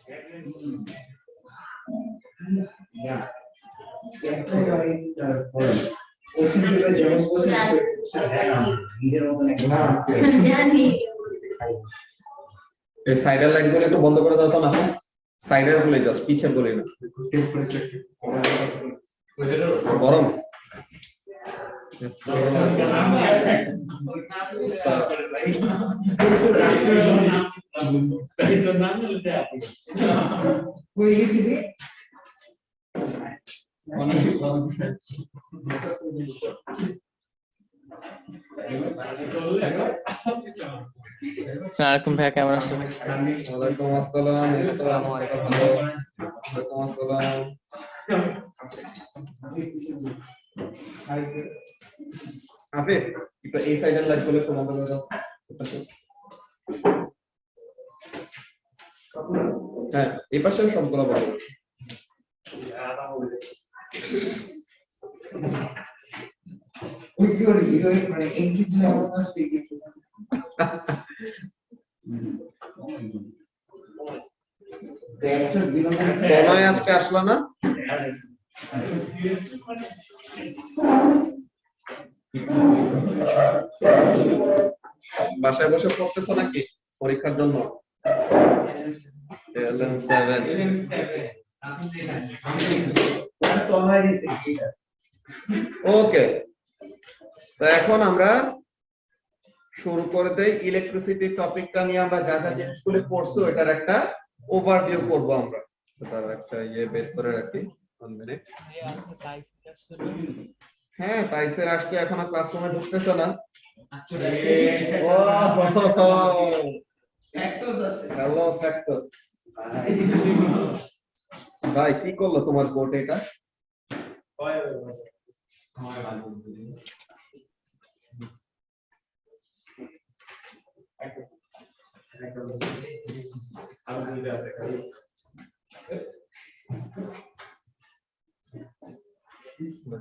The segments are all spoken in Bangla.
এই সাইডের লাইট গুলো একটু বন্ধ করে দাও তো না, সাইডের গুলো জাস্ট পিছের গুলো না। গরম আসসালামু ভাইয়া, কেমন আছেন? ওয়ালাইকুম আসসালাম। আসসালামু আলাইকুম। ওয়ালাইকুম আসসালাম। আপনি একটু এই সাইডের লাইট গুলো একটু বন্ধ করে দাও। হ্যাঁ, এই পাশে সবগুলো বন্ধ। আজকে আসলো না? বাসায় বসে পড়তেছো নাকি পরীক্ষার জন্য? ওকে, তো এখন আমরা শুরু করে দেই। ইলেকট্রিসিটি টপিকটা নিয়ে আমরা যা যা জিনিসগুলো পড়ছো এটার একটা ওভারভিউ করব আমরা। তার একটা বের করে রাখি 1 মিনিট। হ্যাঁ, তাইসের আসছে, এখনো ক্লাসরুমে ঢুকতেছে না। Hello facts. ভাই কি করলো তোমার বোর্ড এটা?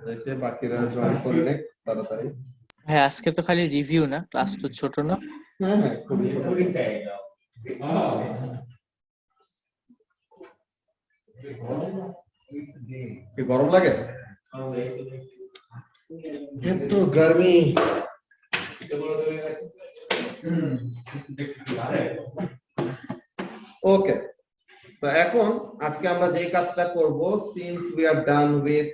দেখে বাকিরা জয়েন করে নে তাড়াতাড়ি। হ্যাঁ, আজকে তো খালি রিভিউ না, ক্লাস তো ছোট না। হ্যাঁ হ্যাঁ, খুবই ছোট। কি গরম লাগে? এত গরমি। ওকে, তো এখন আজকে আমরা যে কাজটা করব, since we are done with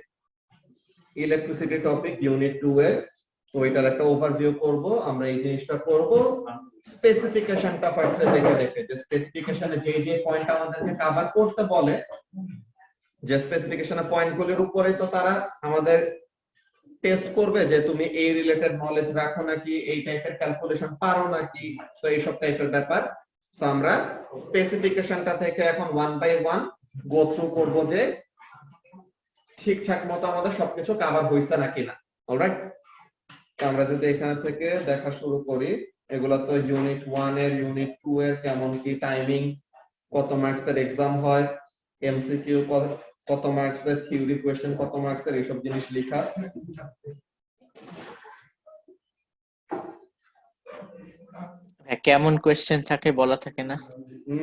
electricity topic unit 2 এর, তো এটার একটা ওভারভিউ করব। আমরা এই জিনিসটা করব স্পেসিফিকেশনটা ফার্স্টে দেখে যে স্পেসিফিকেশনে যে যে পয়েন্ট আমাদেরকে কভার করতে বলে, যে স্পেসিফিকেশনের পয়েন্টগুলোর উপরে তো তারা আমাদের টেস্ট করবে যে তুমি এই রিলেটেড নলেজ রাখো নাকি, এই টাইপের ক্যালকুলেশন পারো নাকি, তো এইসব টাইপের ব্যাপার। তো আমরা স্পেসিফিকেশনটা থেকে এখন 1 বাই 1 গো থ্রু করব যে ঠিকঠাক মতো আমাদের সবকিছু কভার হইছে নাকি না। অলরাইট, তো আমরা যদি এখান থেকে দেখা শুরু করি, এগুলো তো ইউনিট 1 এর, ইউনিট 2 এর কেমন কি টাইমিং, কত মার্কস এর एग्जाम হয়, এমসিকিউ কত মার্কস এর, থিওরি কোশ্চেন কত মার্কস এর, এইসব জিনিস লেখা। কেমন কোয়েশ্চেন থাকে বলা থাকে না?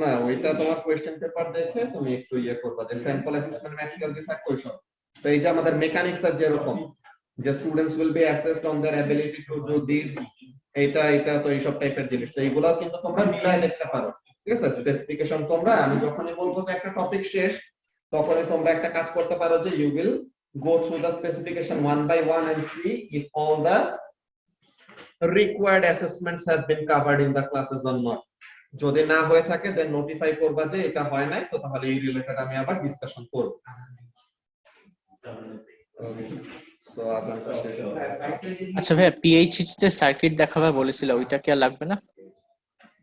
না, ওইটা তোমার কোশ্চেন পেপার দেখে তুমি একটু করবা যে স্যাম্পল অ্যাসেসমেন্ট ম্যাটেরিয়াল যে থাকে ওইসব। তো এই যে আমাদের মেকানিক্স এর যেরকম যে students will be assessed on their ability to do this, এটা তো এইসব টাইপের জিনিস। তো এইগুলো কিন্তু তোমরা মিলায় দেখতে পারো, ঠিক আছে? স্পেসিফিকেশন তোমরা, আমি যখনই বলবো যে একটা টপিক শেষ, তখনই তোমরা একটা কাজ করতে পারো যে you will go through the specification one by one and see if all the required assessments have been covered in the classes or not. যদি না হয়ে থাকে দেন নোটিফাই করবা যে এটা হয় নাই, তো তাহলে এই রিলেটেড আমি আবার ডিসকাশন করব। আচ্ছা ভাইয়া, পিএইচডি তে সার্কিট দেখাবা বলেছিল, ওইটা কি আর লাগবে না?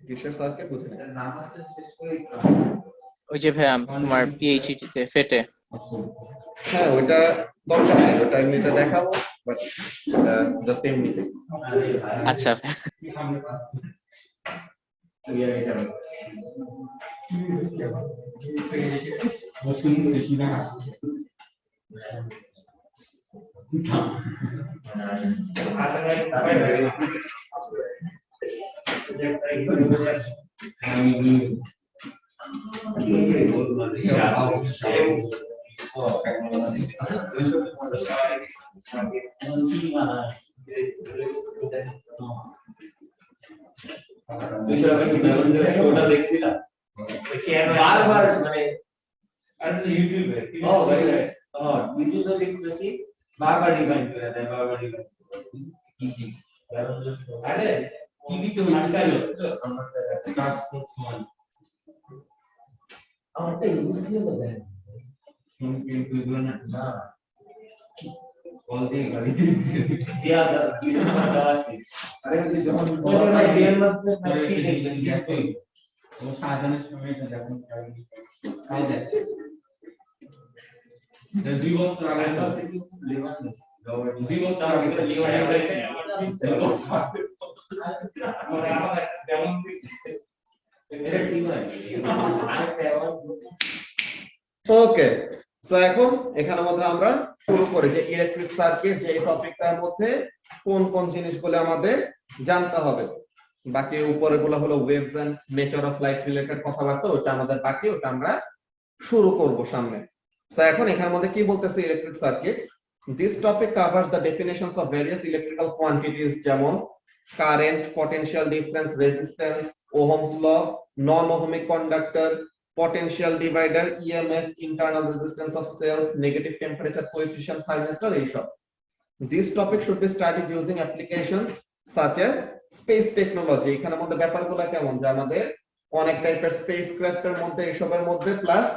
কিসের সার্কিট বুঝি না। ওই যে ভাইয়া তোমার পিএইচডি তে ফেটে। হ্যাঁ, ওইটা দরকার নেই, ওটা এমনিতে দেখাবো, বাট জাস্ট এমনিতে। আচ্ছা বারবার মানে ইউটিউবে ইউটিউবে দেখতেছি বারবার ডিভাইন করে দেয় বারবার ডিভাইন আরে টিভি তো মিসাইল হচ্ছে টাস্ক ফোর্স মান আমারটা ইউজ দিয়ে দেয় শুনতে দুইগুলো না বলতে গাড়ি দিয়া দাও আরে যখন ভাই রিয়েল মধ্যে কি দেখবেন যে ও সাজানোর সময় এটা যখন খাই দেয় দুই বছর আগে লেবার দুই বছর আগে লেবার আমরা আবার যেমন এটা ঠিক হয় ওকে, সো এখন এখানের মধ্যে আমরা শুরু করি যে ইলেকট্রিক সার্কিট যে টপিকটার মধ্যে কোন কোন জিনিসগুলো আমাদের জানতে হবে। বাকি উপরেগুলো হলো waves and nature of light related কথাবার্তা, ওটা আমাদের বাকি, ওটা আমরা শুরু করব সামনে। সো এখন এখানের মধ্যে কি বলতেছে electric circuits, this topic covers the definitions of various electrical quantities যেমন current, potential difference, resistance, Ohm's law, non ohmic conductor, potential divider, EMF, internal resistance of cells, negative temperature coefficient, thermistor, এইসব। This topic should be studied using applications such as space technology। এখানের মধ্যে ব্যাপারগুলো কেমন যে আমাদের অনেক টাইপের স্পেস ক্রাফটের মধ্যে এসবের মধ্যে প্লাস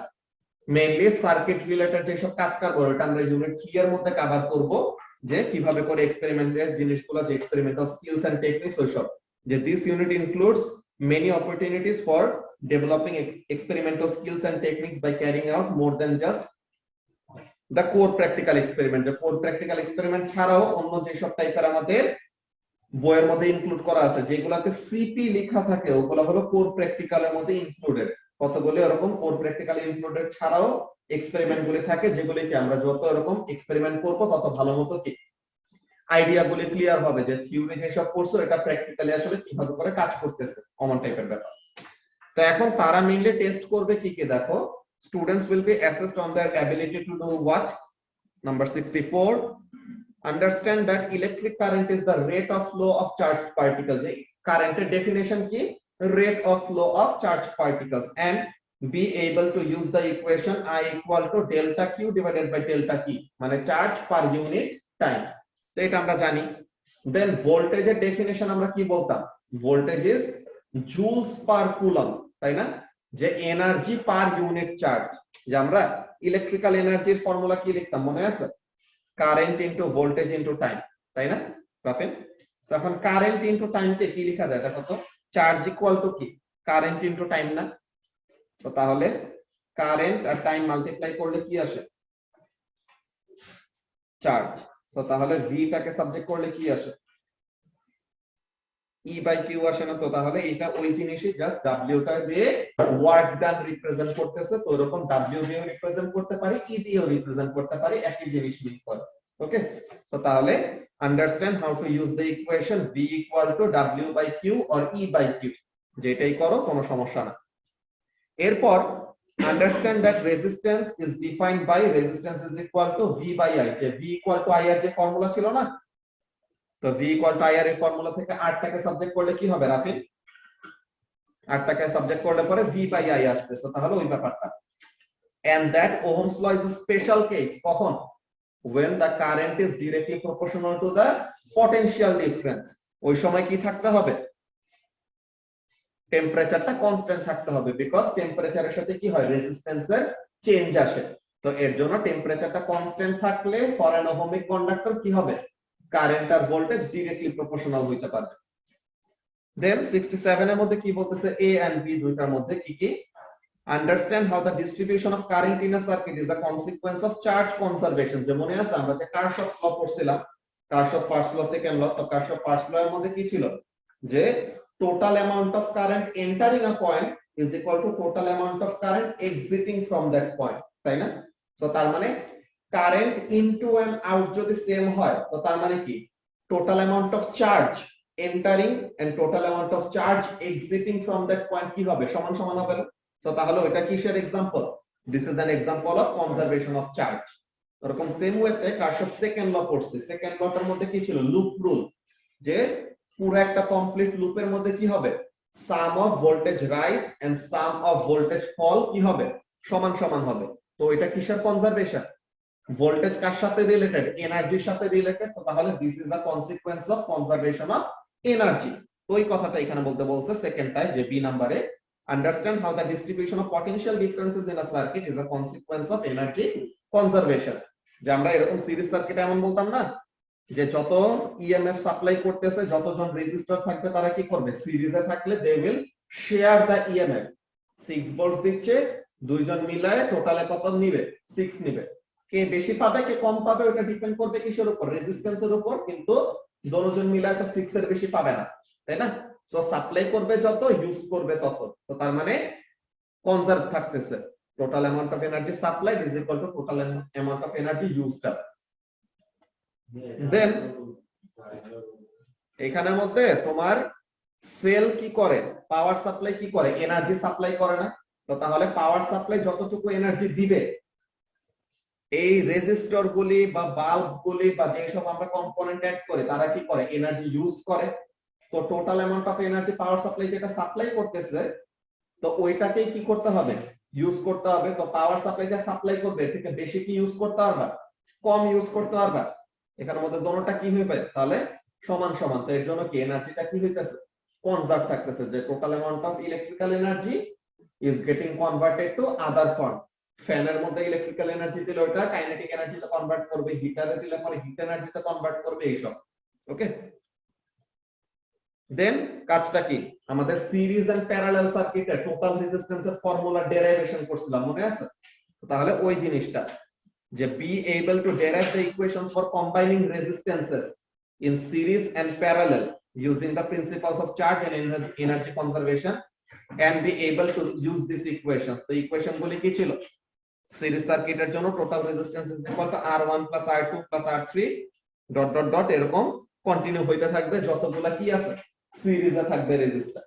মেইনলি সার্কিট রিলেটেড যেসব কাজ করব এটা আমরা ইউনিট 3 এর মধ্যে কভার করব, যে কিভাবে করে এক্সপেরিমেন্টের জিনিসগুলো, যে এক্সপেরিমেন্টাল স্কিলস এন্ড টেকনিক্স ওইসব। যে this unit includes many opportunities for developing experimental skills and techniques by carrying out more than just the core practical experiment। the core practical experiment ছাড়াও অন্য যেসব টাইপের আমাদের বইয়ের মধ্যে ইনক্লুড করা আছে, যেগুলাতে সিপি লেখা থাকে ওগুলো হলো কোর প্র্যাকটিক্যালের মধ্যে ইনক্লুডেড। কতগুলো এরকম কোর প্র্যাকটিক্যাল ইনক্লুডেড ছাড়াও এক্সপেরিমেন্ট গুলি থাকে, যেগুলিকে আমরা যত এরকম এক্সপেরিমেন্ট করব তত ভালো মতো কি আইডিয়া গুলি ক্লিয়ার হবে যে থিওরি যেসব কোর্স এটা প্র্যাকটিক্যালি আসলে কিভাবে করে কাজ করতেছে, কমন টাইপের ব্যাপার। তো এখন তারা মেইনলি টেস্ট করবে কি কি, দেখো students will be assessed on their ability to do what. Number 64, understand that electric current is the rate of flow of charged particles. এই কারেন্টের ডেফিনিশন কি, rate of flow of charged particles, and be able to use the equation I equal to delta Q divided by delta T, মানে চার্জ পার ইউনিট টাইম। তো এটা আমরা জানি। দেন ভোল্টেজের ডেফিনিশন আমরা কি বলতাম, voltage is joules per coulomb, তাই না? যে এনার্জি পার ইউনিট চার্জ, যে আমরা ইলেকট্রিক্যাল এনার্জির ফর্মুলা কি লিখতাম মনে আছে, current into voltage into time, তাই না রাফিন? তো এখন কারেন্ট ইনটু টাইমকে কি লেখা যায় দেখো তো, চার্জ ইকুয়াল টু কি কারেন্ট ইনটু টাইম না? তো তাহলে কারেন্ট আর টাইম মাল্টিপ্লাই করলে কি আসে, চার্জ। তো তাহলে v টাকে সাবজেক্ট করলে কি আসে, E বাই কিউ আসে না? তো তাহলে এটা ওই জিনিসই, জাস্ট w টা দিয়ে ওয়ার্ক ডান রিপ্রেজেন্ট করতেছে। তো এরকম w দিয়েও রিপ্রেজেন্ট করতে পারি, E দিয়েও রিপ্রেজেন্ট করতে পারি, একই জিনিস মিন করে। ওকে, তো তাহলে understand how to use the equation v equal to w by Q or E by Q, যেটাই করো কোনো সমস্যা না। এরপর understand that resistance is defined by resistance is equal to v by I, যে v equal to I এর যে ফর্মুলা ছিল না, তো v equal to I এর ফর্মুলা থেকে r টাকে সাবজেক্ট করলে কি হবে রাফিন, r টাকে সাবজেক্ট করলে পরে v by I আসবে। তো তাহলে ওই ব্যাপারটা। and that Ohm's law is a special case, কখন, when the current is directly proportional to the potential difference, ওই সময় কি থাকতে হবে, টেম্পারেচারটা কনস্ট্যান্ট থাকতে হবে, বিকজ টেম্পারেচারের সাথে কি হয়, রেজিস্ট্যান্সের চেঞ্জ আসে। তো এর জন্য টেম্পারেচারটা কনস্ট্যান্ট থাকলে ফর অ্যান ওহমিক কন্ডাক্টর কি হবে, কারেন্ট আর ভোল্টেজ ডিরেক্টলি প্রপোর্শনাল হইতে পারবে। দেন 67 এর মধ্যে কি বলতেছে, এ এন্ড বি দুইটার মধ্যে কি কি, understand how the distribution of current in a circuit is a consequence of charge conservation. যে মনে আছে আমরা যে কারশফস ল পড়ছিলাম, কারশফ ফার্স্ট ল সেকেন্ড ল, তো কারশফ ফার্স্ট ল এর মধ্যে কি ছিল, যে total amount of current entering a point is equal to total amount of current exiting from that point, তাই না? তো তার মানে কারেন্ট ইনটু এন্ড আউট যদি সেম হয়, তো তার মানে কি total amount of charge entering and total amount of charge exiting from that point কি হবে, সমান সমান হবে না? তো তাহলে ওইটা কিসের example? This is an example of conservation of charge. এরকম সেম ওয়েতে কারশফ সেকেন্ড ল পড়ছে। সেকেন্ড লটার মধ্যে কি ছিল? লুপ রুল, যে পুরো একটা কমপ্লিট লুপের মধ্যে কি হবে? Sum of voltage rise and sum of voltage fall কি হবে? সমান সমান হবে। তো এটা কিসের কনজারভেশন? ভোল্টেজ কার সাথে রিলেটেড? এনার্জির সাথে রিলেটেড। তো তাহলে this is the consequence of conservation of energy. তো এই কথাটা এখানে বলতে বলছে সেকেন্ডটায়, যে বি নাম্বারে, understand how the distribution of potential differences in a circuit is a consequence of energy conservation. যে আমরা এরকম সিরিজ সার্কিটে এমন বলতাম না, যে যত ইএমএফ সাপ্লাই করতেছে, যতজন রেজিস্টর থাকবে তারা কি করবে? সিরিজে থাকলে they will share the EMF. 6 volt দিচ্ছে, দুইজন মিলায় টোটালে কত নিবে? 6 নিবে। কে বেশি পাবে কে কম পাবে ওটা ডিপেন্ড করবে কিসের উপর? রেজিস্ট্যান্সের উপর। কিন্তু দুজন মিলায় তো 6 এর বেশি পাবে না, তাই না? সো সাপ্লাই করবে যত, ইউজ করবে তত। তো তার মানে কনজার্ভ থাকতেছে। Total amount of energy supplied is equal to total amount of energy used up. Then এখানের মধ্যে তোমার সেল কি করে? পাওয়ার সাপ্লাই কি করে? এনার্জি সাপ্লাই করে না? তো তাহলে পাওয়ার সাপ্লাই যতটুকু এনার্জি দিবে, এই রেজিস্টর গুলি বা বাল্ব গুলি বা যেসব আমরা কম্পোনেন্ট অ্যাড করি তারা কি করে? এনার্জি ইউজ করে। তো total amount of energy power supply যেটা সাপ্লাই করতেছে, তো ওইটাকেই কি করতে হবে? ইউজ করতে হবে। তো পাওয়ার সাপ্লাই যা সাপ্লাই করবে এর থেকে বেশি কি ইউজ করতে পারবা? কম ইউজ করতে পারবা। এখানের মধ্যে দোনোটা কি হইবে? তাহলে সমান সমান। তো এর জন্য কি এনার্জিটা কি হইতেছে? কনজার্ভ থাকতেছে। যে total amount of electrical energy is getting converted to other form. ফ্যানের মধ্যে ইলেকট্রিক্যাল এনার্জি দিলে ওটা কাইনেটিক এনার্জিতে কনভার্ট করবে, হিটারে দিলে পরে হিট এনার্জিতে কনভার্ট করবে, এইসব। ওকে, দেন কাজটা কি? আমাদের সিরিজ এন্ড প্যারালাল সার্কিটে টোটাল রেজিস্ট্যান্সের ফর্মুলা ডেরাইভেশন করছিলাম, মনে আছে? তাহলে ওই জিনিসটা, যে be able to derive the equations for combining resistances in series and parallel using the principles of charge and energy conservation and be able to use these equations. তো ইকুয়েশন গুলি কি ছিল? সিরিজ সার্কিটের জন্য total resistance is equal two R1 plus R2 plus R3 dot dot dot এরকম কন্টিনিউ হইতে থাকবে যতগুলা কি আছে সিরিজে থাকবে রেজিস্টর।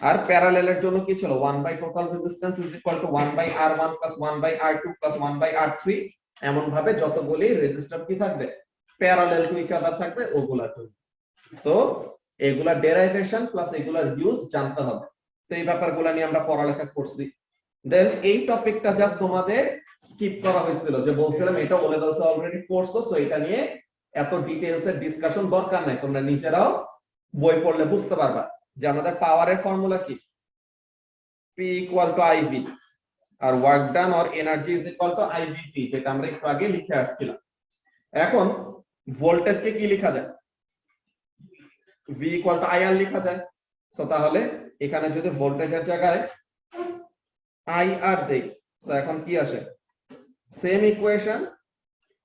আর প্যারালেলের জন্য কি ছিল? 1 by total resistance is equal to 1 by R1 plus 1 by R2 plus 1 by R3। এমন ভাবে যতগুলি রেজিস্টর কি থাকবে? প্যারালেল টু ইচ আদার থাকবে, ওগুলার জন্য। তো এগুলা ডেরাইভেশন প্লাস এগুলার ইউজ জানতে হবে। তো এই ব্যাপারগুলো নিয়ে আমরা পড়ালেখা করছি। দেন এই টপিকটা জাস্ট তোমাদের স্কিপ করা হয়েছিল, যে বলছিলাম এটা ও লেভেলসে অলরেডি পড়ছো, সো এটা নিয়ে এত ডিটেইলস এর ডিসকাশন দরকার নাই। তোমরা নিজেরাও বই পড়লে বুঝতে পারবা যে আমাদের পাওয়ারের ফর্মুলা কি? P ইকুয়াল টু IV, আর work done or energy is equal to IVP, যেটা আমরা একটু আগে লিখে আসছিলাম। এখন ভোল্টেজকে কি লেখা যায়? V ইকুয়াল টু IR লেখা যায়। সো তাহলে এখানে যদি ভোল্টেজের জায়গায় IR দেই, সো এখন কি আসে? সেম ইকুয়েশন,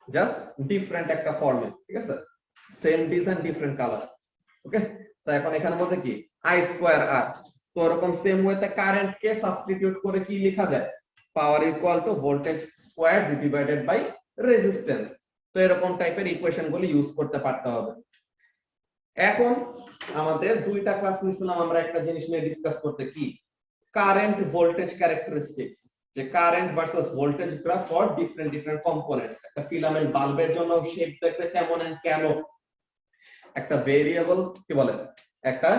জাস্ট ডিফারেন্ট একটা ফর্মে, ঠিক আছে? Same design different colour. Okay, so এখন এখানের মধ্যে কি I স্কয়ার R। তো এরকম সেম ওয়েতে কারেন্ট কে সাবস্টিটিউট করে কি লেখা যায়? Power equal to voltage square divided by resistance. তো এরকম টাইপের ইকুয়েশন গুলি ইউজ করতে পারতে হবে। এখন আমাদের দুইটা ক্লাস নিছিলাম আমরা একটা জিনিস নিয়ে ডিসকাস করতে, কি? কারেন্ট ভোল্টেজ ক্যারেক্টারিস্টিক্স, যে current versus voltage graph for different different components. একটা ফিলামেন্ট বাল্বের জন্য শেপ দেখতে কেমন এন্ড কেন, একটা ভেরিয়েবল কি বলে, একটা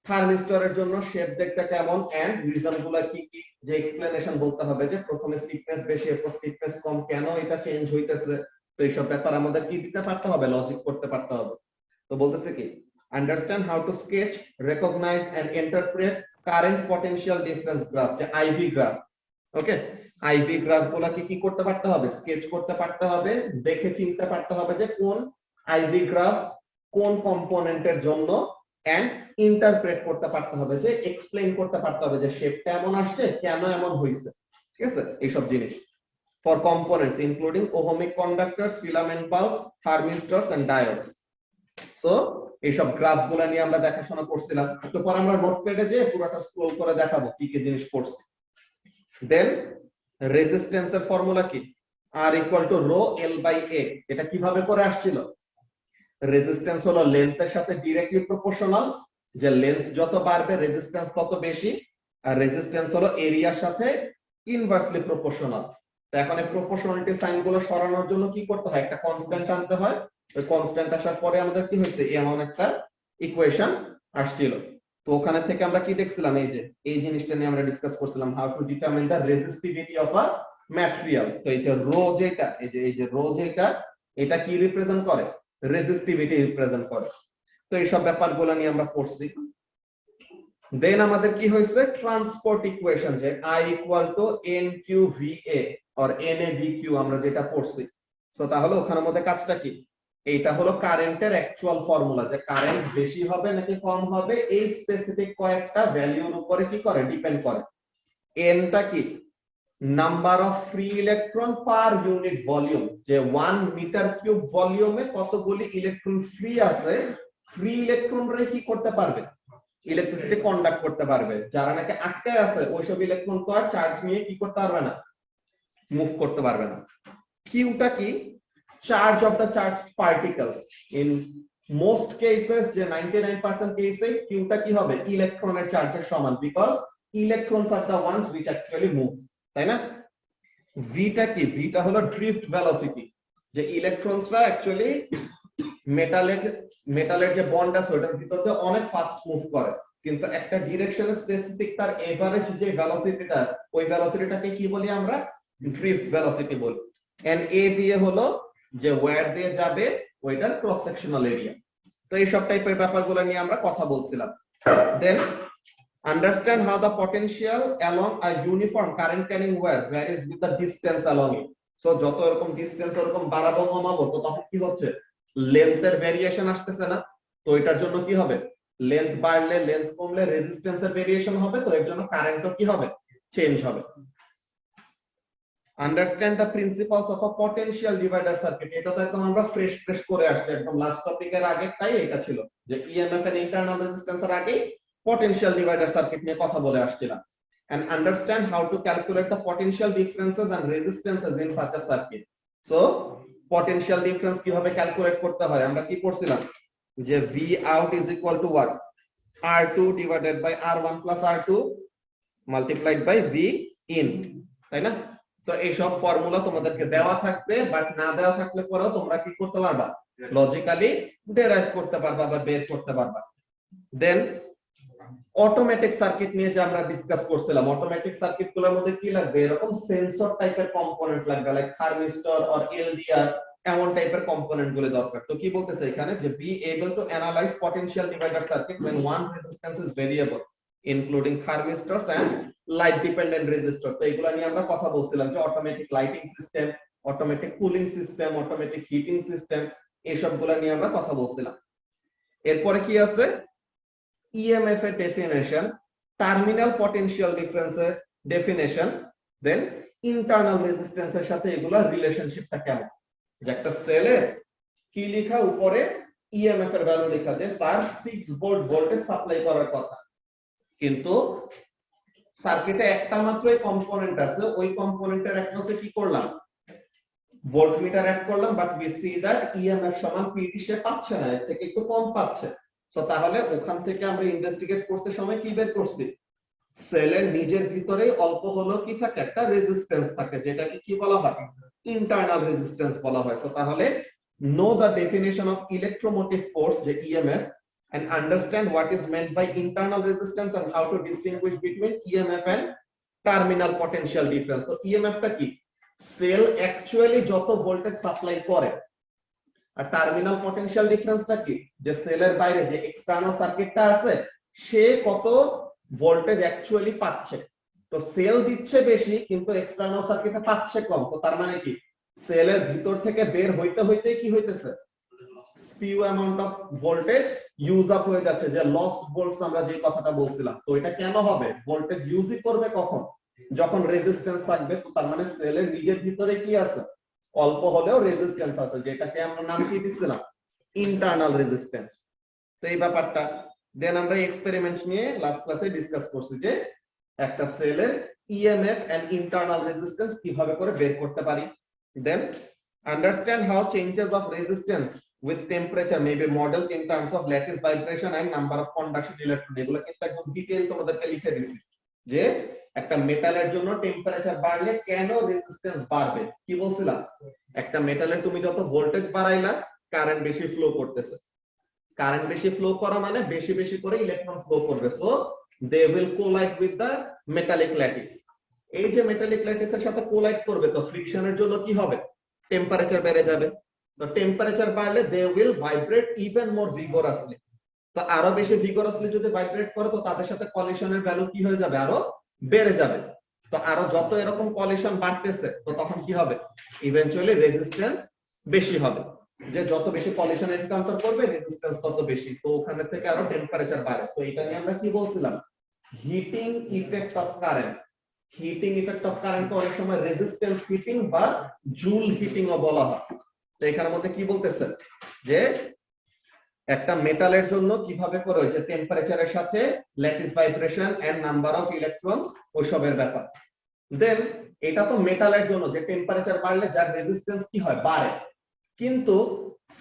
থার্মিস্টরের জন্য শেপ দেখতে কেমন এন্ড রিজন গুলো কি কি, যে এক্সপ্লেনেশন বলতে হবে, যে প্রথমে স্টিফনেস বেশি এরপর স্টিফনেস কম, কেন এটা চেঞ্জ হইতেছে। তো এইসব ব্যাপার আমাদের কি দিতে পারতে হবে? লজিক করতে পারতে হবে। তো বলতেছে কি, understand how to sketch, recognize and interpret current potential difference graph, যে IV graph. Okay, IV graph গুলা কি করতে পারতে হবে? স্কেচ করতে পারতে হবে, দেখে চিনতে পারতে হবে যে কোন IV গ্রাফ কোন কম্পোনেন্টের জন্য, এন্ড ইন্টারপ্রেট করতে পারতে হবে, যে এক্সপ্লেইন করতে পারতে হবে যে শেপটা এমন আসছে, কেন এমন হইছে। ঠিক আছে, এইসব জিনিস for components including ohmic conductors, filament bulbs, thermistors and diodes. So এইসব গ্রাফ গুলা নিয়ে আমরা দেখাশোনা করছিলাম। একটু পর আমরা নোটপ্যাডে যে পুরোটা স্ক্রল করে দেখাবো কি কি জিনিস পড়ছি। দেন রেজিস্ট্যান্সের ফর্মুলা কি? R equal to rho L by A। এটা কিভাবে করে আসছিল? রেজিস্ট্যান্স হলো লেন্থের সাথে ডাইরেক্টলি প্রপোর্শনাল, যে লেন্থ যত বাড়বে রেজিস্ট্যান্স তত বেশি। আর রেজিস্ট্যান্স হলো এরিয়ার সাথে ইনভার্সলি প্রপোর্শনাল। তো এখন এই প্রপোর্শনালিটি সাইন গুলো সরানোর জন্য কি করতে হয়, একটা কনস্ট্যান্ট আনতে হয়। ওই কনস্ট্যান্ট আসার পরে আমাদের কি হয়েছে, এমন একটা ইকুয়েশন আসছিল। তো ওখানে থেকে আমরা কি দেখছিলাম, এই যে এই জিনিসটা নিয়ে আমরা ডিসকাস করছিলাম, how to determine the resistivity of a material. তো এই যে রো যেটা, এই যে রো যেটা, এটা কি রিপ্রেজেন্ট করে, রেজিস্টিভিটি রিপ্রেজেন্ট করে। তো এইসব ব্যাপারগুলো নিয়ে আমরা পড়ছি। দেন আমাদের কি হয়েছে, ট্রান্সপোর্ট ইকুয়েশন, যে I equal to NQVA or NAVQ আমরা যেটা পড়ছি। তো তাহলে ওখানের মধ্যে কাজটা কি, এইটা হলো কারেন্টের অ্যাকচুয়াল ফর্মুলা, যে কারেন্ট বেশি হবে নাকি কম হবে এই স্পেসিফিক কয়েকটা ভ্যালুর উপরে কি করে, ডিপেন্ড করে। Nটা কি, number of free electron per unit volume, যে 1 মিটার কিউব ভলিউমে কতগুলি ইলেকট্রন ফ্রি আছে, ফ্রি ইলেকট্রন রে কি করতে পারবে, ইলেকট্রিসিটি কন্ডাক্ট করতে পারবে। যারা নাকি আটকে আছে ওইসব ইলেকট্রন তো আর চার্জ নিয়ে কি করতে পারবে না, মুভ করতে পারবে না। কিউটা কি, charge of the charged particles. In most cases, যে 99% কেসে কিউটা কি হবে, ইলেকট্রনের চার্জের সমান, because electrons are the ones which actually move, তাই না? ভিটা কি, ভিটা হলো ড্রিফট ভেলোসিটি, যে ইলেকট্রনসরা অ্যাকচুয়ালি মেটালের যে বন্ড আছে ওটার ভিতর দিয়ে অনেক ফাস্ট মুভ করে, কিন্তু একটা ডিরেকশনে স্পেসিফিক তার এভারেজ যে ভেলোসিটিটা, ওই ভেলোসিটিটাকে কি বলি আমরা, ড্রিফট ভেলোসিটি বলি। এন্ড এ দিয়ে হলো যে ওয়্যার দিয়ে যাবে ওইটার ক্রস সেকশনাল এরিয়া। তো এই সব টাইপের ব্যাপারগুলো নিয়ে আমরা কথা বলছিলাম। দেন understand how the potential along a uniform current carrying wire varies with the distance along it. So যত এরকম ডিসটেন্স এরকম বাড়াবো কমাবো, তো তখন কি হচ্ছে, লেন্থের ভেরিয়েশন আসতেছে না। তো এটার জন্য কি হবে, লেন্থ বাড়লে লেন্থ কমলে রেজিস্ট্যান্সের ভেরিয়েশন হবে, তো এর জন্য কারেন্টও কি হবে, চেঞ্জ হবে। Understand the principles of a potential divider circuit. এটা তো একদম আমরা ফ্রেশ করে আসছি, একদম লাস্ট টপিকের আগেরটাই এটা ছিল, যে ইএমএফ এর ইন্টারনাল রেজিস্ট্যান্সের আগে potential divider circuit নিয়ে কথা বলে আসছিলাম। and understand how to calculate the potential differences and resistances in such a circuit. so potential difference কিভাবে ক্যালকুলেট করতে হয় আমরা কি পড়ছিলাম, যে V out is equal to what, R2 divided by R1 plus R2 multiplied by V in, তাই না? তো এই সব ফর্মুলা তোমাদেরকে দেওয়া থাকবে, বাট না দেওয়া থাকলে পরেও তোমরা কি করতে পারবা, লজিক্যালি ডেরাইভ করতে পারবা বা বের করতে পারবা। দেন অটোমেটিক সার্কিট নিয়ে যে আমরা ডিসকাস করছিলাম, অটোমেটিক সার্কিট গুলোর মধ্যে কি লাগবে, এরকম সেন্সর টাইপের কম্পোনেন্ট লাগবে, লাইক থার্মিস্টর অর এলডিআর, এমন টাইপের কম্পোনেন্ট গুলো দরকার। তো কি বলতেছে এখানে, যে be able to analyse potential divider circuit when one resistance is variable including thermistors and light dependent resistor। তো এগুলা নিয়ে আমরা কথা বলছিলাম, যে automatic lighting system, automatic cooling system, automatic heating system, এই সবগুলা নিয়ে আমরা কথা বলছিলাম। এরপরে কি আছে, EMF এর ডেফিনেশন, টার্মিনাল পটেনশিয়াল ডিফারেন্সের ডেফিনেশন, দেন ইন্টারনাল রেজিস্ট্যান্সের সাথে এগুলা রিলেশনশিপটা কেমন। যে একটা সেলের কি লেখা উপরে, EMF এর ভ্যালু লেখা, যে তার 6 ভোল্ট ভোল্টেজ সাপ্লাই করার কথা, কিন্তু সার্কিটে একটা মাত্রই কম্পোনেন্ট আছে, ওই কম্পোনেন্টের অ্যাক্রসে কি করলাম, ভোল্টমিটার অ্যাড করলাম, but we see that EMF সমান PT সে পাচ্ছে না, এর থেকে একটু কম পাচ্ছে। তো তাহলে ওখান থেকে আমরা ইনভেস্টিগেট করতে সময় কি বের করছি, সেলের নিজের ভিতরে অল্প হলো কি থাকে, একটা রেজিস্ট্যান্স থাকে, যেটাকে কি বলা হয়, ইন্টারনাল রেজিস্ট্যান্স বলা হয়। তো তাহলে know the definition of electromotive force, যে EMF, and understand what is meant by internal resistance and how to distinguish between EMF and terminal potential difference। তো EMF টা কি, সেল অ্যাকচুয়ালি যত ভোল্টেজ সাপ্লাই করে, আর টার্মিনাল পটেনশিয়াল ডিফারেন্সটা কি, যে সেলের বাইরে যে এক্সটার্নাল সার্কিটটা আছে সে কত ভোল্টেজ অ্যাকচুয়ালি পাচ্ছে। তো সেল দিচ্ছে বেশি কিন্তু এক্সটার্নাল সার্কিটে পাচ্ছে কম, তো তার মানে কি, সেলের ভিতর থেকে বের হইতে হইতে কি হইতেছে, spew amount of voltage use up হয়ে যাচ্ছে, যে লস্ট ভোল্টস আমরা যে কথাটা বলছিলাম। তো এটা কেন হবে, ভোল্টেজ ইউজই করবে কখন, যখন রেজিস্ট্যান্স থাকবে। তো তার মানে সেলের নিজের ভিতরে কি আছে, অল্প হলেও রেজিস্ট্যান্স আছে, যেটাকে আমরা নাম কি দিছিলাম, ইন্টারনাল রেজিস্ট্যান্স। তো এই ব্যাপারটা দেন আমরা এক্সপেরিমেন্ট নিয়ে লাস্ট ক্লাসে ডিসকাস করছি, যে একটা সেলের EMF এন্ড ইন্টারনাল রেজিস্ট্যান্স কিভাবে করে বের করতে পারি। Then understand how changes of resistance with temperature may be modeled in terms of lattice vibration and number of conduction electron। এগুলো কিন্তু একদম ডিটেইল তোমাদেরকে লিখে দিছি, যে একটা মেটালের জন্য টেম্পারেচার বাড়লে কেন রেজিস্ট্যান্স বাড়বে। কি বলছিলাম, একটা মেটালে তুমি যত ভোল্টেজ বাড়াইলা কারেন্ট বেশি ফ্লো করতেছে, কারেন্ট বেশি ফ্লো করা মানে বেশি বেশি করে ইলেকট্রন ফ্লো করবে, so they will collide with the metallic lattice. এই যে মেটালিক ল্যাটিসের সাথে কোলাইড করবে তো ফ্রিকশনের জন্য কি হবে, টেম্পারেচার বেড়ে যাবে। তো টেম্পারেচার বাড়লে they will vibrate even more vigorously. তো আরো বেশি ভিগোরাসলি যদি ভাইব্রেট করে তো তাদের সাথে কলিশনের ভ্যালু কি হয়ে যাবে, আরো বেড়ে যাবে। তো আরো যত এরকম কলিশন বাড়তেছে তো তখন কি হবে, ইভেন্চুয়ালি রেজিস্ট্যান্স বেশি হবে। যে যত বেশি কলিশন এনকাউন্টার করবে রেজিস্ট্যান্স তত বেশি, তো ওখানে থেকে আরো টেম্পারেচার বাড়ে। তো এটা নিয়ে আমরা কি বলছিলাম, heating effect of current. Heating effect of current অনেক সময় রেজিস্ট্যান্স হিটিং বা জুল হিটিং ও বলা হয়। তো এখানের মধ্যে কি বলতেছে যে একটা মেটালের জন্য কিভাবে করে যে টেম্পারেচারের সাথে lattice vibration and number of electrons ওইসবের ব্যাপার। দেন এটা তো মেটালের জন্য যে টেম্পারেচার বাড়লে যার রেজিস্ট্যান্স কি হয়, বাড়ে। কিন্তু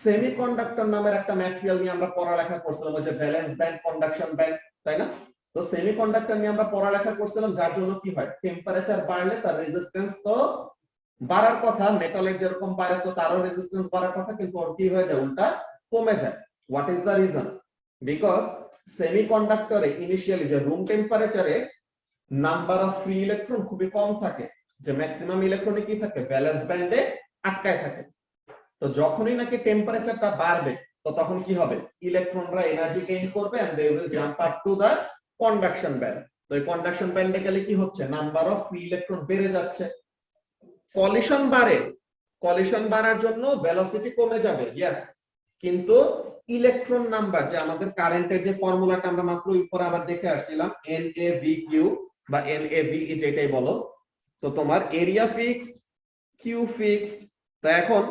সেমিকন্ডাক্টর নামের একটা ম্যাটেরিয়াল নিয়ে আমরা পড়ালেখা করছিলাম, ওই যে ভ্যালেন্স ব্যান্ড, কন্ডাকশন ব্যান্ড, তাই না? তো সেমিকন্ডাক্টর নিয়ে আমরা পড়ালেখা করছিলাম যার জন্য কি হয়, টেম্পারেচার বাড়লে তার রেজিস্ট্যান্স তো বাড়ার কথা, মেটালের যেরকম বাড়ে তো তারও রেজিস্ট্যান্স বাড়ার কথা, কিন্তু ওর কি হয়ে যায়, উল্টা কমে যায়। What is the reason? Because সেমিকন্ডাক্টরে ইনিশিয়ালি যে রুম টেম্পারেচারে নাম্বার অফ ফ্রি ইলেকট্রন খুবই কম থাকে, যে ম্যাক্সিমাম ইলেকট্রনে কি থাকে, ভ্যালেন্স ব্যান্ডে আটকায় থাকে। তো যখনই নাকি টেম্পারেচারটা বাড়বে তো তখন কি হবে, ইলেকট্রনরা এনার্জি গেইন করবে and they will jump up to the conduction band. তো এই কন্ডাকশন ব্যান্ডে গেলে কি হচ্ছে, নাম্বার অফ ফ্রি ইলেকট্রন বেড়ে যাচ্ছে, কলিশন বাড়ে। কলিশন বাড়ার জন্য ভেলোসিটি কমে যাবে, ইয়েস, কিন্তু ইলেকট্রন নাম্বার, যে আমাদের কারেন্টের যে ফর্মুলাটা আমরা মাত্র উপরে আবার দেখে আসছিলাম, NaVq বা NaVe যেটাই বলো, তো তোমার এরিয়া ফিক্সড, কিউ ফিক্সড। তো এখন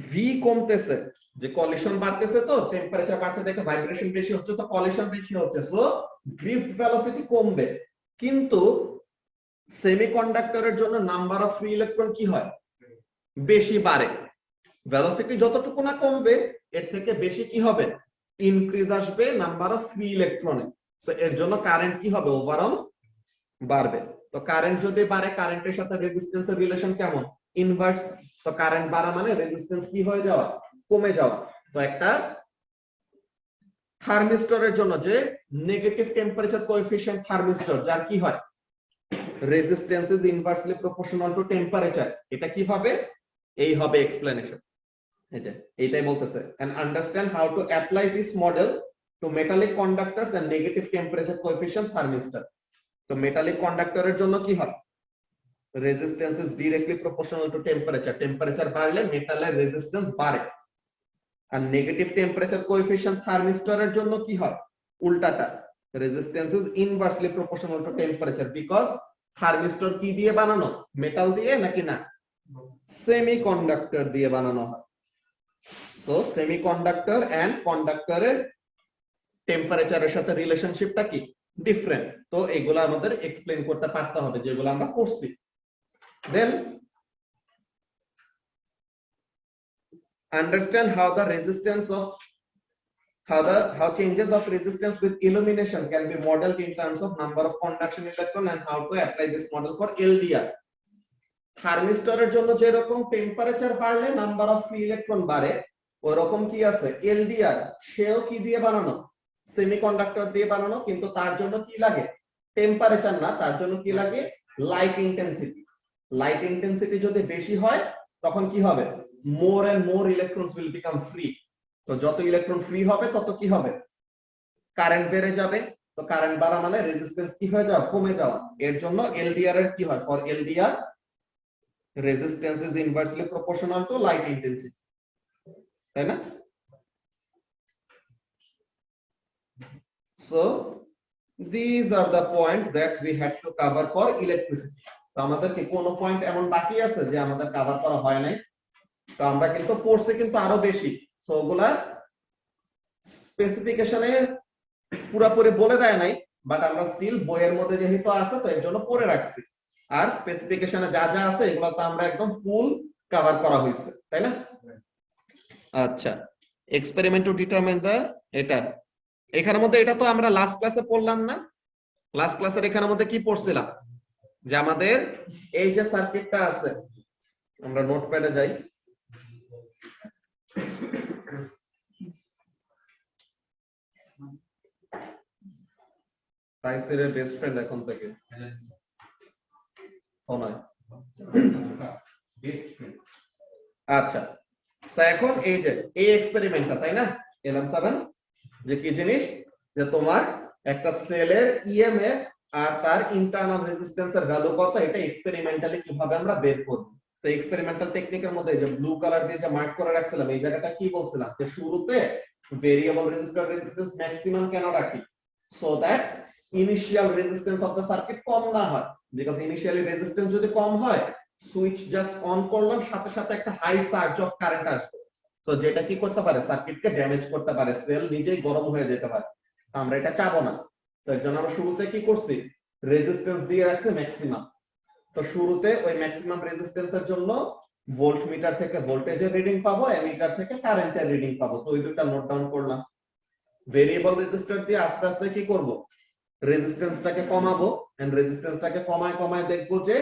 ভি কমতেছে, যে কলিশন বাড়তেছে, তো টেম্পারেচার বাড়ছে দেখে ভাইব্রেশন বেশি হচ্ছে, তো কলিশন বেশি হচ্ছে, সো ড্রিফট ভেলোসিটি কমবে। কিন্তু সেমিকন্ডাক্টরের জন্য নাম্বার অফ ফ্রি ইলেকট্রন কি হয়, বেশি বাড়ে। ভেলোসিটি যতটুকু না কমবে এর থেকে বেশি কি হবে, ইনক্রিজ আসবে নাম্বার অফ ফ্রি ইলেকট্রনে। তো এর জন্য কারেন্ট কি হবে, ওভারঅল বাড়বে। তো কারেন্ট যদি বাড়ে, কারেন্টের সাথে রেজিস্ট্যান্সের রিলেশন কেমন, ইনভার্স। তো কারেন্ট বাড়া মানে রেজিস্ট্যান্স কি হয়ে যাওয়া, কমে যাওয়া। তো একটা থার্মিস্টরের জন্য যে নেগেটিভ টেম্পারেচার কোএফিশিয়েন্ট থার্মিস্টর, যার কি হয়, resistance is inversely proportional to temperature, এটা কিভাবে, এই হবে এক্সপ্লেনেশন। এই যে এইটাই বলতেছে, and understand how to apply this model to metallic conductors and negative temperature coefficient thermistor. তো মেটালিক কন্ডাক্টরের জন্য কি হয়, resistance is directly proportional to temperature, temperature বাড়লে মেটালের রেজিস্ট্যান্স বাড়ে। আর নেগেটিভ টেম্পারেচার কোএফিশিয়েন্ট থার্মিস্টরের জন্য কি হয়, উল্টাটা, resistance is inversely proportional to temperature, because thermistor কি দিয়ে বানানো, মেটাল দিয়ে নাকি না, সেমিকন্ডাক্টর দিয়ে বানানো হয়। সো সেমিকন্ডাক্টর এন্ড কন্ডাক্টরের টেম্পারেচারের সাথে রিলেশনশিপটা কি, ডিফারেন্ট। তো এগুলো আমাদের এক্সপ্লেইন করতে পারতে হবে, যেগুলো আমরা পড়ছি। দেন understand how the resistance of how changes of resistance with illumination can be modeled in terms of number of conduction electron and how to apply this model for LDR. থার্মিস্টরের জন্য যেরকম টেম্পারেচার বাড়লে নাম্বার অফ ফ্রি ইলেকট্রন বাড়ে, ওরকম কি আছে এলডিআর, সেও কি দিয়ে বানানো, সেমিকন্ডাক্টর দিয়ে বানানো, কিন্তু তার জন্য কি লাগে, টেম্পারেচার না, তার জন্য কি লাগে, লাইট ইন্টেন্সিটি। লাইট ইন্টেন্সিটি যদি বেশি হয় তখন কি হবে, more and more electrons will become free. তো যত ইলেকট্রন ফ্রি হবে তত কি হবে, কারেন্ট বেড়ে যাবে। তো কারেন্ট বাড়া মানে রেজিস্ট্যান্স কি হয়ে যাওয়া, কমে যাওয়া। এর জন্য এলডিআর এর কি হয়, for LDR resistance is inversely proportional to light intensity, তাই না? So these are the points that we had to cover for electricity. তো আমাদের কি কোনো পয়েন্ট এমন বাকি আছে যে আমাদের কভার করা হয় নাই? তো আমরা কিন্তু পড়ছি কিন্তু আরো বেশি, সো ওগুলা স্পেসিফিকেশনে পুরোপুরি বলে দেয় নাই, বাট আমরা স্টিল বইয়ের মধ্যে যেহেতু আছে তো এর জন্য পড়ে রাখছি। আর স্পেসিফিকেশনে যা যা আছে এগুলো তো আমরা একদম ফুল কভার করা হয়েছে, তাই না? আচ্ছা, এক্সপেরিমেন্ট টু ডিটারমাইন দা, এটা এখানের মধ্যে এটা তো আমরা লাস্ট ক্লাসে পড়লাম না, ক্লাসের এখানের মধ্যে কি পড়ছিলাম যে আমাদের এই যে সার্কিটটা আছে, আমরা নোটপ্যাডে যাই, তাইসিরের বেস্ট ফ্রেন্ড এখন থেকে নয়। আচ্ছা, তো এখন এই যে এই এক্সপেরিমেন্টটা, তাই না, এলএম 7 যে কি জিনিস, যে তোমার একটা সেলের ইএমএফ আর তার ইন্টারনাল রেজিস্ট্যান্সের ভ্যালু কত, এটা এক্সপেরিমেন্টালি কিভাবে আমরা বের করব। তো এক্সপেরিমেন্টাল টেকনিকের মধ্যে যে ব্লু কালার দিয়ে যে মার্ক করে রাখছিলাম, এই জায়গাটা কি বলছিলাম যে শুরুতে ভেরিয়েবল রেজিস্ট্যান্স ম্যাক্সিমাম কেন রাখি, so that initial resistance of the circuit কম না হয়। বিকজ ইনিশিয়ালি রেজিস্ট্যান্স যদি কম হয়, সুইচ জাস্ট অন করলাম, সাথে সাথে একটা হাই চার্জ অফ কারেন্ট আসবে, তো যেটা কি করতে পারে, সার্কিটকে ড্যামেজ করতে পারে, সেল নিজেই গরম হয়ে যেতে পারে। আমরা এটা চাবো না, তো এর জন্য আমরা শুরুতে কি করছি, রেজিস্ট্যান্স দিয়ে রাখছি ম্যাক্সিমাম। তো শুরুতে ওই ম্যাক্সিমাম রেজিস্ট্যান্সের জন্য ভোল্টমিটার থেকে ভোল্টেজের রিডিং পাবো, অ্যামিটার থেকে কারেন্টের রিডিং পাবো। তো ওই দুটো নোট ডাউন করলাম। ভেরিয়েবল রেজিস্টর দিয়ে আস্তে আস্তে কি করব, রেজিস্ট্যান্সটাকে কমাবো, এন্ড রেজিস্ট্যান্সটাকে কমায় কমায় দেখবো যে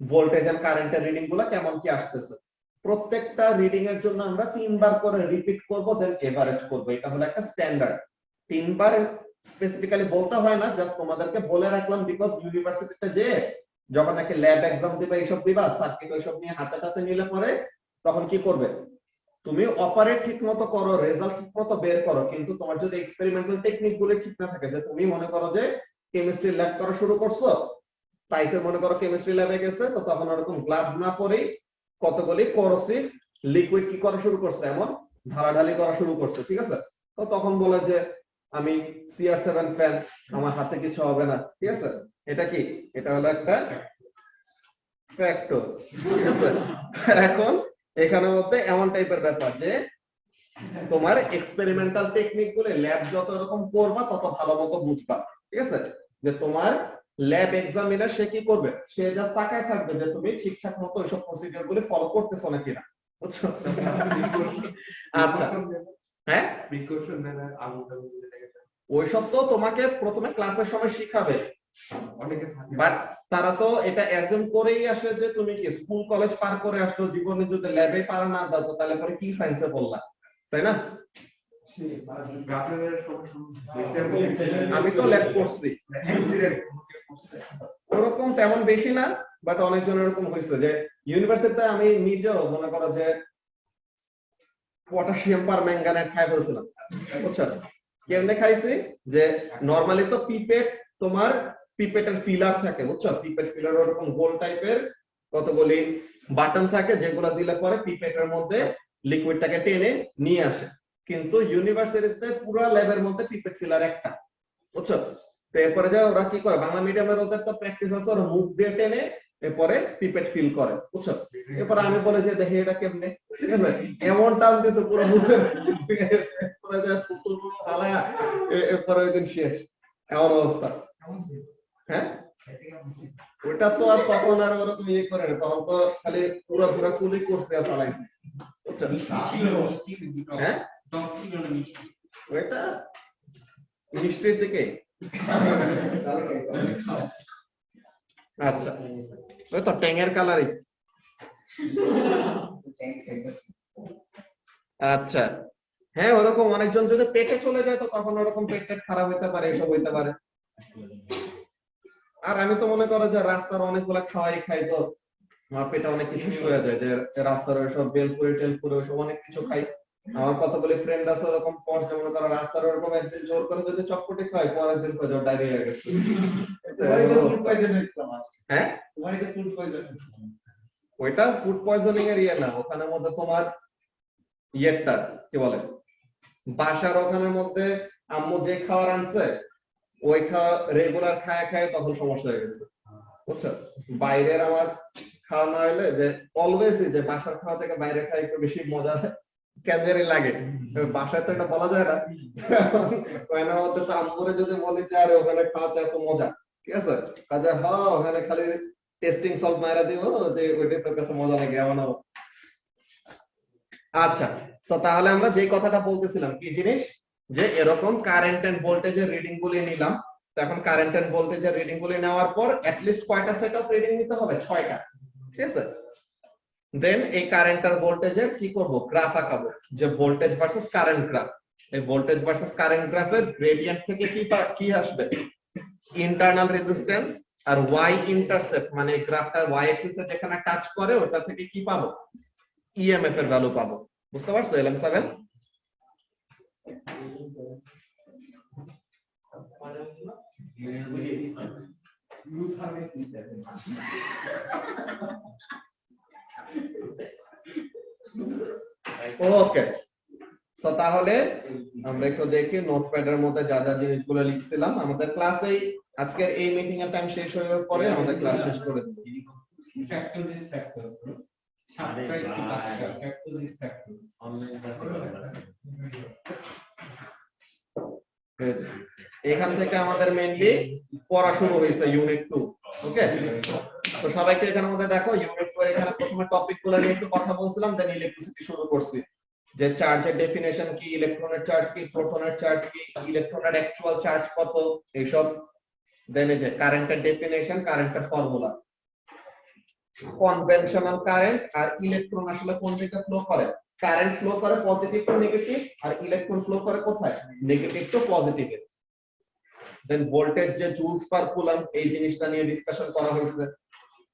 ভোল্টেজ এন্ড কারেন্টের রিডিং গুলো কেমন কি আসতেছে। প্রত্যেকটা রিডিং এর জন্য আমরা 3 বার করে রিপিট করব, দেন এভারেজ করব। এটা হলো একটা স্ট্যান্ডার্ড। 3 বার স্পেসিফিক্যালি বলতে হয় না, জাস্ট তোমাদেরকে বলে রাখলাম, বিকজ ইউনিভার্সিটিতে যে যখন নাকি ল্যাব এক্সাম দিবা, এইসব দিবা, সার্কিট ওইসব নিয়ে হাতে হাতে নিলে পরে তখন কি করবে, তুমি অপারেট ঠিকমতো করো, রেজাল্ট ঠিকমতো বের করো, কিন্তু তোমার যদি এক্সপেরিমেন্টাল টেকনিক গুলো ঠিক না থাকে, যে তুমি মনে করো যে কেমিস্ট্রি ল্যাব করা শুরু করছো, তাইতে মনে করো কেমিস্ট্রি ল্যাবে গেছে, তো তখন ওরকম গ্লাভস না পরেই কতগুলি করোসিভ লিকুইড কি করা শুরু করছে, এমন ঢালাঢালি করা শুরু করছে, ঠিক আছে। তো তখন বলে যে আমি CR7 ফ্যান, আমার হাতে কিছু হবে না, ঠিক আছে। এটা কি, এটা হলো একটা ফ্যাক্টর, ঠিক আছে। এখন এখানের মধ্যে এমন টাইপের ব্যাপার যে তোমার এক্সপেরিমেন্টাল টেকনিক গুলো ল্যাব যত রকম করবা তত ভালো মতো বুঝবা, ঠিক আছে। যে তোমার ল্যাব এক্সামিনার সে কি করবে, সে জাস্ট তাকায় থাকবে যে তুমি ঠিকঠাক মতো ওইসব প্রসিডিউর গুলো ফলো করতেছো নাকি না, বুঝছো। আচ্ছা, হ্যাঁ, ওইসব তো তোমাকে প্রথমে ক্লাসের সময় শিখাবে, বাট তারা তো এটা অ্যাজিউম করেই আসে যে তুমি কি স্কুল কলেজ পার করে আসছো, জীবনে যদি ল্যাবে পার না দাও তো তাহলে পরে কি সায়েন্সে পড়লা, তাই না। আমি তো ল্যাব করছি, ওরকম তেমন বেশি না, বাট অনেকজন এরকম হয়েছে যে ইউনিভার্সিটিতে আমি নিজেও মনে করো যে পটাশিয়াম পার ম্যাঙ্গানেট খাই ফেলছিলাম, বুঝছো। কেমনে খাইছি, যে নরমালি তো পিপেট, তোমার পিপেটের ফিলার থাকে, বুঝছো, পিপেট ফিলার ওরকম গোল টাইপের কতগুলি বাটন থাকে, যেগুলো দিলে পরে পিপেটের মধ্যে লিকুইডটাকে টেনে নিয়ে আসে। কিন্তু ইউনিভার্সিটিতে পুরো ল্যাবের মধ্যে পিপেট ফিলার একটা, বুঝছো। তো এরপরে যে ওরা কি করে, বাংলা মিডিয়ামের ওদের তো প্র্যাকটিস আছে, ওরা মুখ দিয়ে টেনে এরপরে পিপেট ফিল করে, বুঝছো। এরপরে আমি বলে যে দেখি এটা কেমনে, ঠিক আছে, এমন টান দিতে পুরো মুখের এরপরে ওই দিন শেষ, এমন অবস্থা। হ্যাঁ, ওটা তো আর তখন আর ওরকম ইয়ে করে না, তখন তো খালি পুরো পুরো কুলি করছে আর চালাইছে, বুঝছো। হ্যাঁ, ওইটা মিষ্টির দিকে। আচ্ছা, ওই তো ট্যাঙের কালারই। আচ্ছা, হ্যাঁ, ওরকম অনেকজন যদি পেটে চলে যায় তো তখন ওরকম পেট খারাপ হইতে পারে, এসব হইতে পারে। আর আমি তো মনে করো যে রাস্তার অনেকগুলা খাওয়াই খাই, তো আমার পেটে অনেক কিছু হয়ে যায়, যে রাস্তার ওইসব বেলপুরি টেলপুরি ওইসব অনেক কিছু খাই। আমার কতগুলি ফ্রেন্ড আছে ওরকম পড়ছে, মনে করো রাস্তার ওরকম একদিন জোর করে যদি চটপটি খাই, পরের দিন খোঁজো ডায়রিয়া হয়ে গেছে। হ্যাঁ, ওইটা ফুড পয়জনিং এর ইয়ে না, ওখানের মধ্যে তোমার ইয়েটা কি বলে, বাসার ওখানের মধ্যে আম্মু যে খাবার আনছে ওই খাওয়া রেগুলার খায় খায় তখন সমস্যা হয়ে গেছে, বুঝছো। বাইরের আমার খাওয়া না হইলে, যে অলওয়েজ যে বাসার খাওয়া থেকে বাইরে খাই একটু বেশি মজা কেমন লাগে, বাসায় তো এটা বলা যায় না। ওখানে মধ্যে তো আম্মুরে যদি বলি যে আরে ওখানে খাওয়াতে এত মজা, ঠিক আছে, কাজে হ্যাঁ ওখানে খালি টেস্টিং সল্ট মাইরা দিব, যে ওইটাই তোর কাছে মজা লাগে এমন। আচ্ছা, তো তাহলে আমরা যে কথাটা বলতেছিলাম কি জিনিস, যে এরকম কারেন্ট এন্ড ভোল্টেজের রিডিং গুলি নিলাম, তো এখন কারেন্ট এন্ড ভোল্টেজের রিডিং গুলো নেওয়ার পর অ্যাট লিস্ট কয়টা সেট অফ রিডিং নিতে হবে? 6টা। ঠিক আছে, দেন এই কারেন্ট আর ভোল্টেজের কি করব? গ্রাফ আঁকাবো, যে ভোল্টেজ ভার্সেস কারেন্ট গ্রাফ। এই ভোল্টেজ ভার্সেস কারেন্ট গ্রাফের গ্রেডিয়েন্ট থেকে কি আসবে? ইন্টারনাল রেজিস্ট্যান্স আর ওয়াই ইন্টারসেপ্ট, মানে গ্রাফটা ওয়াই অ্যাক্সিস এ যেখানে টাচ করে ওটা থেকে কি পাবো? ইএমএফ এর ভ্যালু পাবো। বুঝতে পারছো? LM7 ওকে। তো তাহলে আমরা একটু দেখি নোটপ্যাডের মধ্যে যা যা জিনিসগুলো লিখছিলাম। আমাদের ক্লাসে আজকের এই মিটিং এর টাইম শেষ হয়ে যাওয়ার পরে আমাদের ক্লাস শেষ করে দেব। এখান থেকে আমাদের মেইনলি পড়া শুরু হয়েছে ইউনিট 2। ওকে, তো সবাইকে এখানের মধ্যে দেখো ইউনিট 2 এর এখানে প্রথমে টপিকগুলো নিয়ে একটু কথা বলছিলাম, দেন ইলেকট্রিসিটি শুরু করছি, যে চার্জের ডেফিনেশন কি, ইলেকট্রনের চার্জ কি, প্রোটনের চার্জ কি, ইলেকট্রনের অ্যাকচুয়াল চার্জ কত, এইসব। দেন এই যে কারেন্টের ডেফিনেশন, কারেন্টের ফর্মুলা, কনভেনশনাল কারেন্ট আর ইলেকট্রন আসলে কোন দিকে ফ্লো করে। কারেন্ট ফ্লো করে পজিটিভ টু নেগেটিভ, আর ইলেকট্রন ফ্লো করে কোথায়? নেগেটিভ টু পজিটিভে। দেন ভোল্টেজ যে জুলস পার কুলম্ব, এই জিনিসটা নিয়ে ডিসকাশন করা হয়েছে।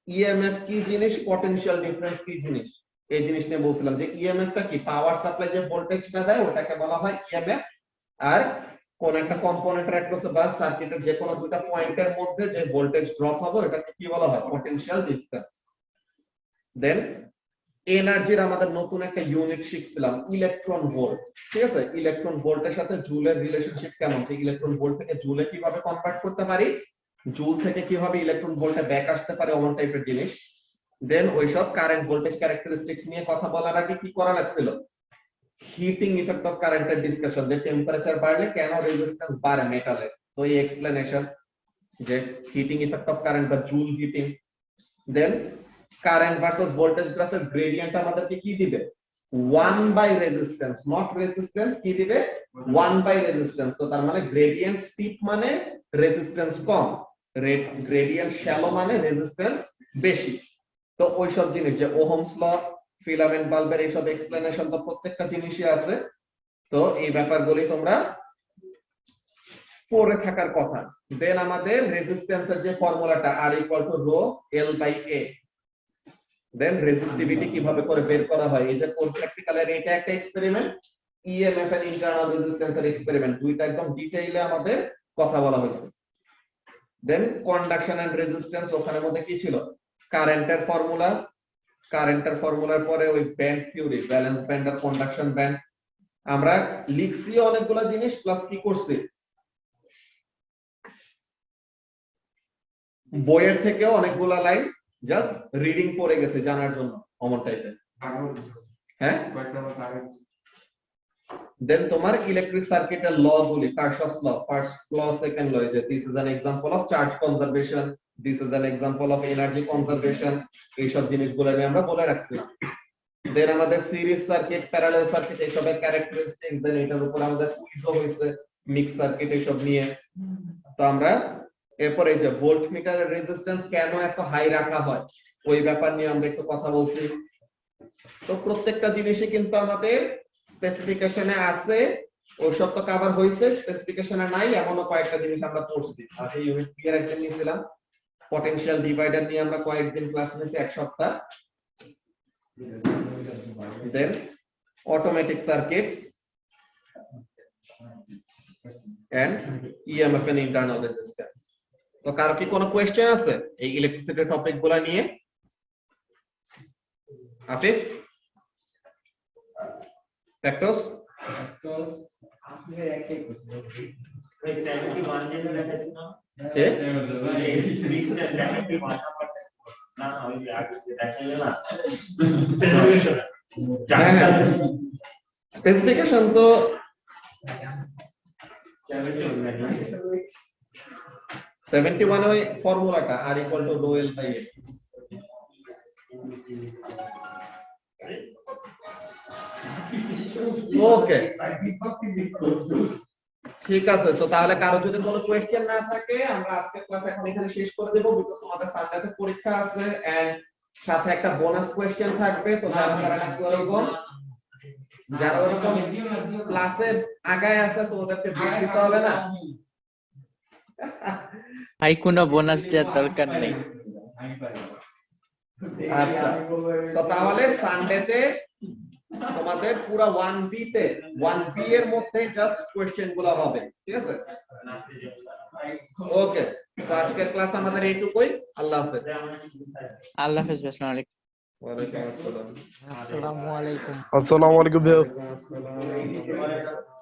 ইএমএফ কি জিনিস, পটেনশিয়াল ডিফারেন্স কি জিনিস, এই জিনিস নিয়ে বলছিলাম যে ইএমএফ টা কি, পাওয়ার সাপ্লাই যে ভোল্টেজটা দেয় ওটাকে বলা হয় ইএমএফ। আর কোন একটা কম্পোনেন্টের অ্যাক্রস বা সার্কিটের যে কোনো দুটো পয়েন্টের মধ্যে যে ভোল্টেজ ড্রপ হবে এটাকে কি বলা হয়? Potential difference. দেন এনার্জির আমাদের নতুন একটা ইউনিট শিখছিলাম, ইলেকট্রন ভোল্ট। ঠিক আছে, ইলেকট্রন ভোল্টের সাথে জুলের রিলেশনশিপ কেমন, যে ইলেকট্রন ভোল্ট থেকে জুলে কিভাবে কনভার্ট করতে পারি, জুল থেকে কিভাবে ইলেকট্রন ভোল্টে ব্যাক আসতে পারে, অমন টাইপের জিনিস। দেন ওইসব কারেন্ট ভোল্টেজ ক্যারেক্টারিস্টিক্স নিয়ে কথা বলার আগে কি করা লাগছিল? হিটিং ইফেক্ট অফ কারেন্টের ডিসকাশন, যে টেম্পারেচার বাড়লে কেন রেজিস্ট্যান্স বাড়ে মেটালের, তো এই এক্সপ্লেনেশন, যে হিটিং ইফেক্ট অফ কারেন্ট বা জুল হিটিং। দেন কারেন্ট ভার্সেস ভোল্টেজ গ্রাফের গ্রেডিয়েন্ট আমাদেরকে কি দিবে? 1 বাই রেজিস্ট্যান্স, নট রেজিস্ট্যান্স, কি দিবে? 1 বাই রেজিস্ট্যান্স। তো তার মানে গ্রেডিয়েন্ট স্টিপ মানে রেজিস্ট্যান্স কম, গ্রেডিয়েন্ট শ্যালো মানে রেজিস্ট্যান্স বেশি। তো ওইসব জিনিস, যে ওহমস ল, ফিলামেন্ট বাল্বের এইসব এক্সপ্লেনেশন তো প্রত্যেকটা জিনিসই আছে। তো এই ব্যাপারগুলি তোমরা পড়ে থাকার কথা। দেন আমাদের রেজিস্ট্যান্সের যে ফর্মুলাটা R equal to rho L by A, then resistivity কিভাবে করে বের করা হয়, এই যে কোর প্র্যাকটিক্যালের এটা একটা এক্সপেরিমেন্ট, ইএমএফ এন্ড ইন্টারনাল রেজিস্ট্যান্সের এক্সপেরিমেন্ট, দুইটা একদম ডিটেইলে আমাদের কথা বলা হয়েছে। দেন কন্ডাকশন এন্ড রেজিস্ট্যান্স, ওখানের মধ্যে কি ছিল? কারেন্টের ফর্মুলা, কারেন্টের ফর্মুলার পরে ওই ব্যান্ড থিওরি, ব্যালেন্স ব্যান্ড আর কন্ডাকশন ব্যান্ড। আমরা লিখছি অনেকগুলা জিনিস, প্লাস কি করছি, বইয়ের থেকেও অনেকগুলা লাইন জাস্ট রিডিং পড়ে গেছে জানার জন্য, অমন টাইপের। হ্যাঁ, দেন তোমার ইলেকট্রিক সার্কিটের ল গুলি, কারশফস ল, ফার্স্ট ল, সেকেন্ড ল, যে this is an example of charge conservation, this is an example of energy conservation, এইসব জিনিসগুলো নিয়ে আমরা বলে রাখছি। দেন আমাদের সিরিজ সার্কিট, প্যারালাল সার্কিট, এইসবের ক্যারেক্টারিস্টিক্স, দেন এটার উপর আমাদের কুইজও হয়েছে, মিক্স সার্কিট এইসব নিয়ে। তো আমরা এরপর এই যে ভোল্ট মিটারের রেজিস্ট্যান্স কেন এত হাই রাখা হয়, ওই ব্যাপার নিয়ে আমরা একটু কথা বলছি। তো প্রত্যেকটা জিনিসই কিন্তু আমাদের স্পেসিফিকেশনে আছে, ওইসব তো কভার হয়েছে, স্পেসিফিকেশনে নাই এমনও কয়েকটা জিনিস আমরা পড়ছি। আর এই ইউনিট 3 এর একদিন নিয়েছিলাম পটেনশিয়াল ডিভাইডার নিয়ে, আমরা কয়েকদিন ক্লাস নিয়েছি, এক সপ্তাহ। Then automatic circuits and EMF and internal resistance. তো কারো কি কোনো কোশ্চেন আছে এই ইলেকট্রিসিটি টপিকগুলো নিয়ে? আফিফ, টেকটোস, আপনি একই করছেন ওই 71 যেটা দেখাচ্ছি না, কে? এই 71 নাম্বারটা না না, ওই যে আগে যে দেখাইলে না স্পেসিফিকেশন তো 71 ওই ফর্মুলাটা R equal to rho L by A। Okay, ঠিক আছে, তো তাহলে কারো যদি কোনো কোয়েশ্চেন না থাকে আমরা আজকের ক্লাস এখন এখানে শেষ করে দেব, বিকজ তোমাদের সানডেতে পরীক্ষা আছে এন্ড সাথে একটা বোনাস কোয়েশ্চেন থাকবে। তো যারা যারা নাকি ওরকম যারা ওরকম ক্লাসে আগায় আছে তো ওদেরকে ব্রেক দিতে হবে না। ভাই কোনো বোনাস দেওয়ার দরকার নেই। আচ্ছা, তো তাহলে সানডেতে তোমাদের পুরো 1B তে 1B এর মধ্যে জাস্ট কোশ্চেন গুলো হবে, ঠিক আছে? ওকে, তো আজকের ক্লাস আমাদের এইটুকুই। আল্লাহ হাফেজ। আল্লাহ হাফেজ, আসসালামু আলাইকুম। ওয়ালাইকুম আসসালাম। আসসালামু আলাইকুম। আসসালামু আলাইকুম ভাইয়া। ওয়ালাইকুম আসসালাম।